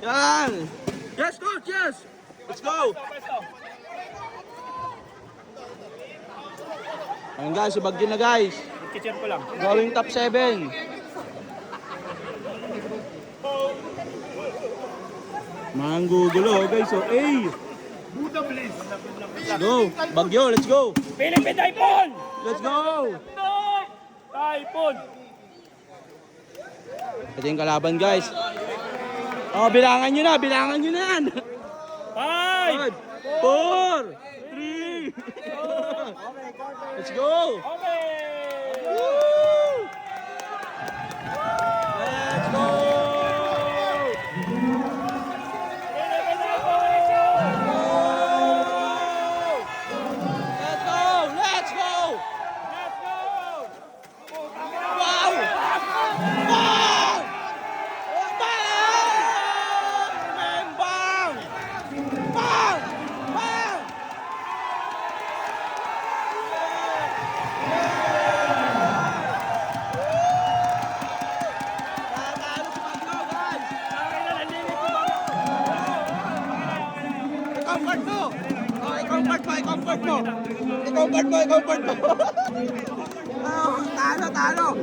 Yan! Yes, coach! Yes! Let's go! Ayan guys, ibagyo na guys. Kitchen ko lang. Going top 7. Manggugulo guys, so A! Let's go! Bagyo, let's go! Philippine Typhoon! Let's go! Typhoon! Ito yung kalaban guys. Oh, bilangan nyo na yan. 5! 4, 3, let's go! Okay! Woo! Let's go! Philippine Typhoon! Let's go! Let's go! Let's go! Wow! Bang! Bang! Bang! Bang! Bang! Tatalo si Bagyo, guys! Okay na, nalilit ko ba? I-comfort mo! Oh, i-comfort mo! I-comfort mo! I-comfort mo! Oh, talo!